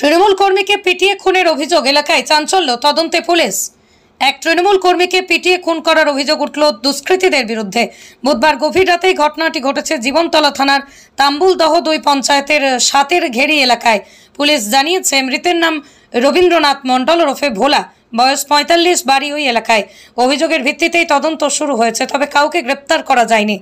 তৃণমূল কর্মীকে পিটিয়ে খুনের অভিযোগ এলাকায় চাঞ্চল্য, তদন্তে পুলিশ। এক তৃণমূল কর্মীকে পিটিয়ে খুন করার অভিযোগ উঠল দুষ্কৃতীদের বিরুদ্ধে। বুধবার গভীর রাতেই ঘটনাটি ঘটেছে জীবনতলা থানার তাম্বুলদহ 2 পঞ্চায়েতের সাতের ঘেরি এলাকায়। পুলিশ জানিয়েছে মৃতের নাম রবীন্দ্রনাথ মণ্ডল ওরফে ভোলা, বয়স 45, বাড়ি ওই এলাকায়। অভিযোগের ভিত্তিতেই তদন্ত শুরু হয়েছে, তবে কাউকে গ্রেপ্তার করা যায়নি।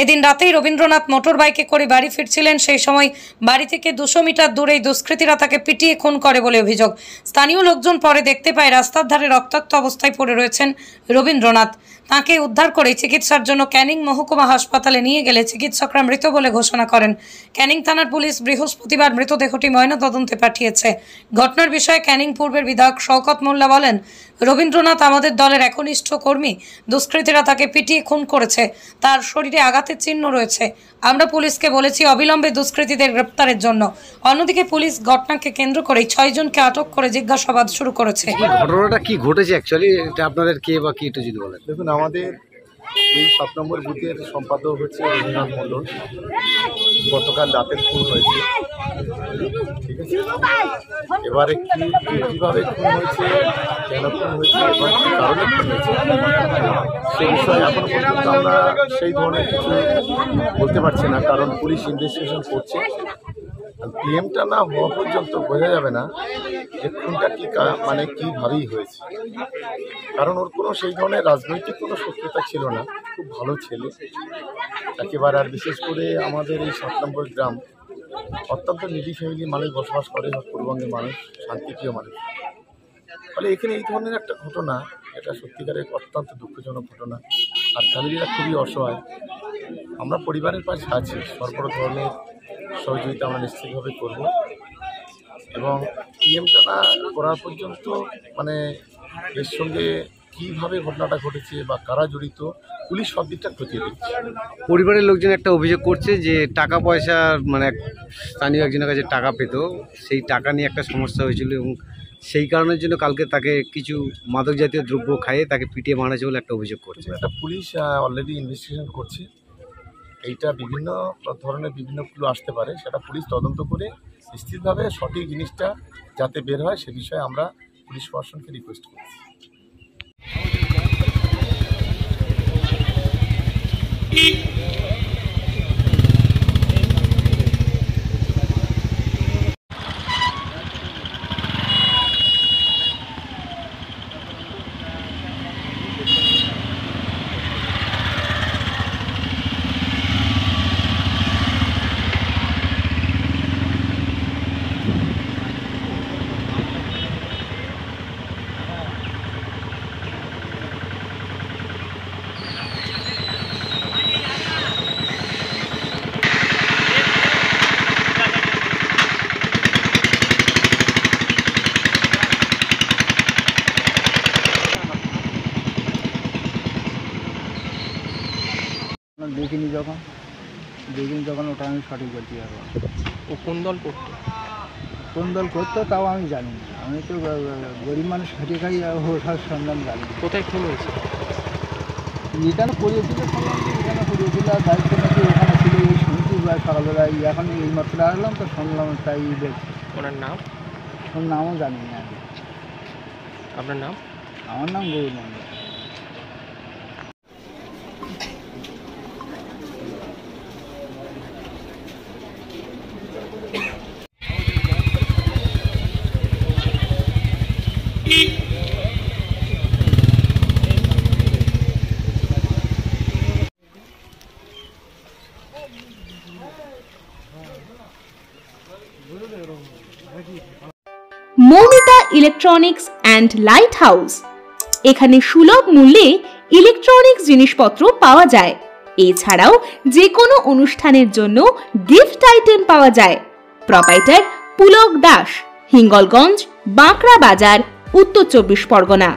এদিন রাতেই রবীন্দ্রনাথ মোটর বাইকে করে বাড়ি ফিরছিলেন। সেই সময় বাড়ি থেকে 200 মিটার দূরেই দুষ্কৃতীরা তাকে পিটিয়ে খুন করে বলে অভিযোগ। স্থানীয় লোকজন পরে দেখতে পায় রাস্তার ধারে রক্তাক্ত অবস্থায় পড়ে রয়েছেন রবীন্দ্রনাথ। তাকে উদ্ধার করে চিকিৎসার জন্য ক্যানিং মহকুমা হাসপাতালে নিয়ে গেলে চিকিৎসকরা মৃত বলে ঘোষণা করেন। ক্যানিং থানার পুলিশ বৃহস্পতিবার মৃতদেহটি ময়নাতদন্তে পাঠিয়েছে। ঘটনার বিষয়ে ক্যানিং পূর্বের বিধায়ক শওকত মোল্লা বলেন, রবীন্দ্রনাথ আমাদের দলের একনিষ্ঠ কর্মী। দুষ্কৃতীরা তাকে পিটিয়ে খুন করেছে, তার শরীরে আঘাতের চিহ্ন রয়েছে। আমরা পুলিশকে বলেছি অবিলম্বে দুষ্কৃতীদের গ্রেপ্তারের জন্য। অন্যদিকে পুলিশ ঘটনাকে কেন্দ্র করে 6 জনকে আটক করে জিজ্ঞাসাবাদ শুরু করেছে। ঘটনাটা কি ঘটেছে অ্যাকচুয়ালি, এটা আপনাদের কে বা কি একটু যদি বলেন। দেখুন, আমাদের এই 7 নম্বর বুথের সম্পাদক হচ্ছে রবীন্দ্রনাথ মণ্ডল। গতকাল রাতের খুন হয়েছে, ঠিক আছে। এবারে কীভাবে খুন হয়েছে, কেন খুন হয়েছে এবং কী কারণে খুন হয়েছে সেই বিষয়ে এখনো পর্যন্ত আমরা সেই ধরনের কিছু বলতে পারছি না, কারণ পুলিশ ইনভেস্টিগেশন করছে। পিএমটা না হওয়া পর্যন্ত বোঝা যাবে না যে খুনটা কী মানে কীভাবেই হয়েছে, কারণ ওর কোনো সেই ধরনের রাজনৈতিক কোনো শত্রুতা ছিল না। খুব ভালো ছেলে একেবারে। আর বিশেষ করে আমাদের এই 7 নম্বর গ্রাম অত্যন্ত নিডি ফ্যামিলির মানুষ বসবাস করে, পূর্ববঙ্গের মানুষ, শান্তিপ্রিয় মানুষ। ফলে এখানে এই ধরনের একটা ঘটনা, এটা সত্যিকারের অত্যন্ত দুঃখজনক ঘটনা। আর ফ্যামিলিরা খুবই অসহায়। আমরা পরিবারের পাশে আছি, সর্ব ধরনের সহযোগিতা আমরা নিশ্চিতভাবে করব এবং পিএমটা না করার পর্যন্ত মানে এর সঙ্গে কীভাবে ঘটনাটা ঘটেছে বা কারা জড়িত, পুলিশ সব দিকটা খতিয়ে দিচ্ছে। পরিবারের লোকজন একটা অভিযোগ করছে যে টাকা পয়সা মানে স্থানীয় একজনের কাছে টাকা পেত, সেই টাকা নিয়ে একটা সমস্যা হয়েছিল এবং সেই কারণের জন্য কালকে তাকে কিছু মাদক জাতীয় দ্রব্য খাইয়ে তাকে পিটিয়ে মারা হয়েছে বলে একটা অভিযোগ করছে। এটা পুলিশ অলরেডি ইনভেস্টিগেশন করছে। এইটা বিভিন্ন ধরনের বিভিন্ন ক্লু আসতে পারে, সেটা পুলিশ তদন্ত করে নিশ্চিতভাবে সঠিক জিনিসটা যাতে বের হয় সে বিষয়ে আমরা পুলিশ প্রশাসনকে রিকোয়েস্ট করছি। দেখিনি যখন ওটা আমি সঠিক বলতে পারবো। ও কোন দল করতো? কোন দল করতো তাও আমি জানি না। আমি তো গরিব মানুষ খেটে খাই, ওঠার সন্ধান জানি। কোথায় খুন হয়েছে? এখানে করিয়েছিল, এখানে করিয়েছিল, আর দায়িত্ব নাকি ওখানে ছিল। এই শুনছি সকালবেলায়, এখন এই মাত্র আসলাম তো শুনলাম, তাই দেখছি। ওনার নাম? ওর নামও জানি না। আপনার নাম? আমার নাম Gour Mondal. Moumita electronics and light house. এখানে সুলভ মূল্যে ইলেকট্রনিক্স জিনিসপত্র পাওয়া যায়। এছাড়াও যে কোনো অনুষ্ঠানের জন্য গিফট আইটেম পাওয়া যায়। প্রোপাইটার পুলক দাস, হিঙ্গলগঞ্জ, বাঁকড়া বাজার, উত্তর 24 পরগনা।